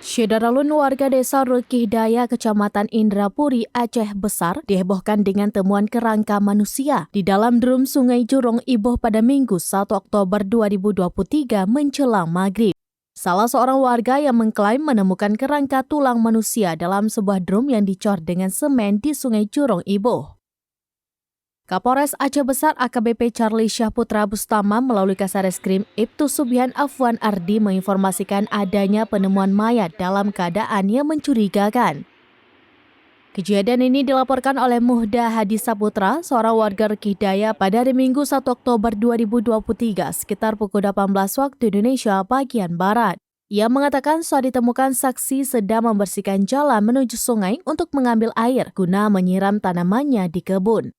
Syederalun warga desa Rekih Daya, Kecamatan Indrapuri, Aceh Besar dihebohkan dengan temuan kerangka manusia di dalam drum Sungai Jurong Iboh pada Minggu 1 Oktober 2023 menjelang maghrib. Salah seorang warga yang mengklaim menemukan kerangka tulang manusia dalam sebuah drum yang dicor dengan semen di Sungai Jurong Iboh. Kapolres Aceh Besar AKBP Charlie Syahputra Bustama melalui Kasareskrim Ibtu Subihan Afwan Ardi menginformasikan adanya penemuan mayat dalam keadaan yang mencurigakan. Kejadian ini dilaporkan oleh Muhda Hadi Saputra, seorang warga Rekih Daya pada hari Minggu 1 Oktober 2023 sekitar pukul 18 waktu Indonesia bagian Barat. Ia mengatakan saat ditemukan saksi sedang membersihkan jalan menuju sungai untuk mengambil air guna menyiram tanamannya di kebun.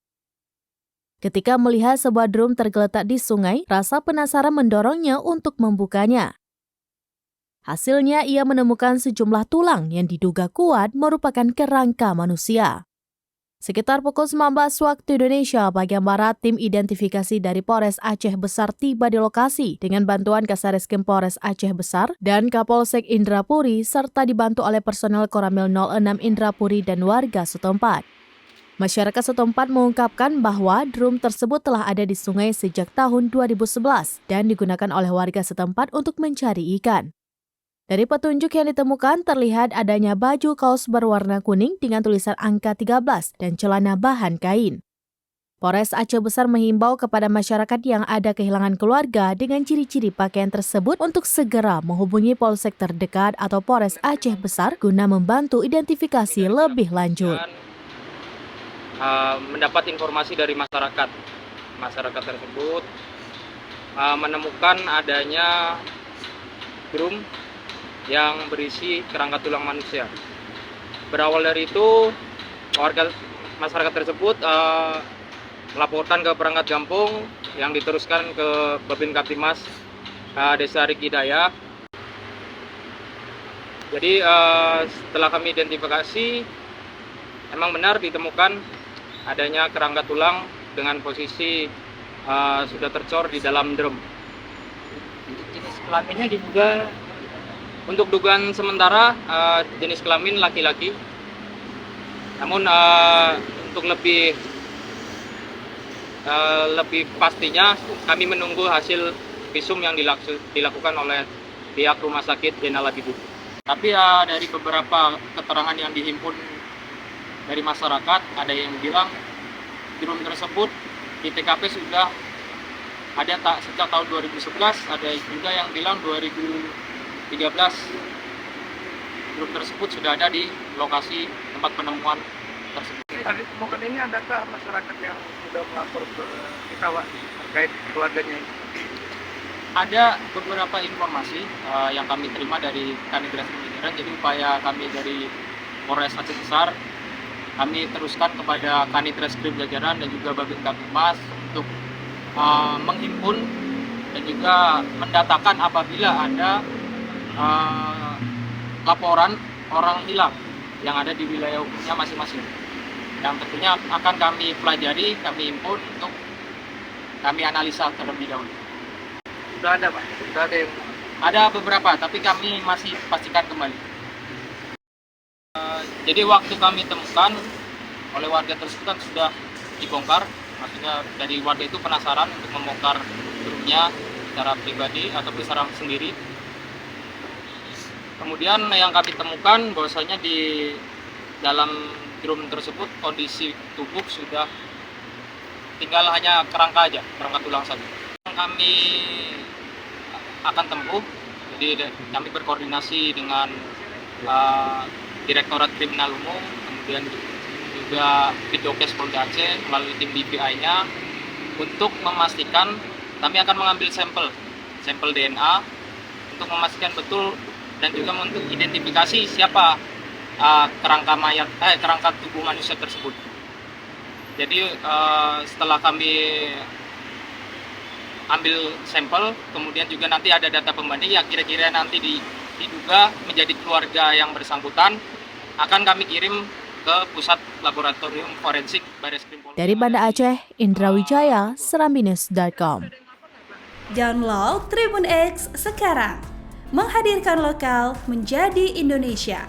Ketika melihat sebuah drum tergeletak di sungai, rasa penasaran mendorongnya untuk membukanya. Hasilnya, ia menemukan sejumlah tulang yang diduga kuat merupakan kerangka manusia. Sekitar pukul 19 waktu Indonesia bagian Barat, tim identifikasi dari Polres Aceh Besar tiba di lokasi dengan bantuan Kasareskrim Polres Aceh Besar dan Kapolsek Indrapuri serta dibantu oleh personel Koramil 06 Indrapuri dan warga setempat. Masyarakat setempat mengungkapkan bahwa drum tersebut telah ada di sungai sejak tahun 2011 dan digunakan oleh warga setempat untuk mencari ikan. Dari petunjuk yang ditemukan terlihat adanya baju kaos berwarna kuning dengan tulisan angka 13 dan celana bahan kain. Polres Aceh Besar menghimbau kepada masyarakat yang ada kehilangan keluarga dengan ciri-ciri pakaian tersebut untuk segera menghubungi Polsek terdekat atau Polres Aceh Besar guna membantu identifikasi lebih lanjut. Mendapat informasi dari masyarakat. Masyarakat tersebut menemukan adanya drum yang berisi kerangka tulang manusia. Berawal dari itu, masyarakat tersebut melaporkan ke perangkat kampung yang diteruskan ke Babin Kaptimas Desa Rekih Daya. Jadi setelah kami identifikasi, emang benar ditemukan adanya kerangka tulang dengan posisi sudah tercor di dalam drum. Untuk jenis kelaminnya juga, untuk dugaan sementara jenis kelamin laki-laki. Namun untuk lebih pastinya kami menunggu hasil visum yang dilakukan oleh pihak rumah sakit Zainal Abidin. Tapi dari beberapa keterangan yang dihimpun dari masyarakat, ada yang bilang drum tersebut di TKP sudah ada sejak tahun 2011, ada juga yang bilang 2013 drum tersebut sudah ada di lokasi tempat penemuan tersebut. Hari ditemukan ini adakah masyarakat yang sudah melapor ke kita terkait keluarganya ini? Ada beberapa informasi yang kami terima dari Kanit Reskrim Jajaran. Jadi upaya kami dari Polres Aceh Besar, kami teruskan kepada Kanit Reskrim Jajaran dan juga Babin Kaptimas untuk menghimpun dan juga mendatakan apabila ada laporan orang hilang yang ada di wilayah hukumnya masing-masing. Yang tentunya akan kami pelajari, kami himpun untuk kami analisa terlebih dahulu. Sudah ada Pak? Sudah ada yang... Ada beberapa, tapi kami masih pastikan kembali. Jadi waktu kami temukan oleh warga tersebut kan sudah dibongkar, maksudnya dari warga itu penasaran untuk membongkar drumnya secara pribadi atau secara sendiri. Kemudian yang kami temukan bahwasanya di dalam drum tersebut kondisi tubuh sudah tinggal hanya kerangka aja, kerangka tulang saja. Kami akan tempuh, jadi kami berkoordinasi dengan Direktorat Kriminal Umum, kemudian juga Bidokes Polda Aceh melalui tim DPI-nya untuk memastikan kami akan mengambil sampel DNA untuk memastikan betul dan juga untuk identifikasi siapa kerangka tubuh manusia tersebut. Jadi setelah kami ambil sampel, kemudian juga nanti ada data pembanding yang kira-kira nanti diduga menjadi keluarga yang bersangkutan, akan kami kirim ke Pusat Laboratorium Forensik Bareskrim Polda. Dari Banda Aceh, Indra Wijaya, serambinews.com. Download Tribun X sekarang, menghadirkan lokal menjadi Indonesia.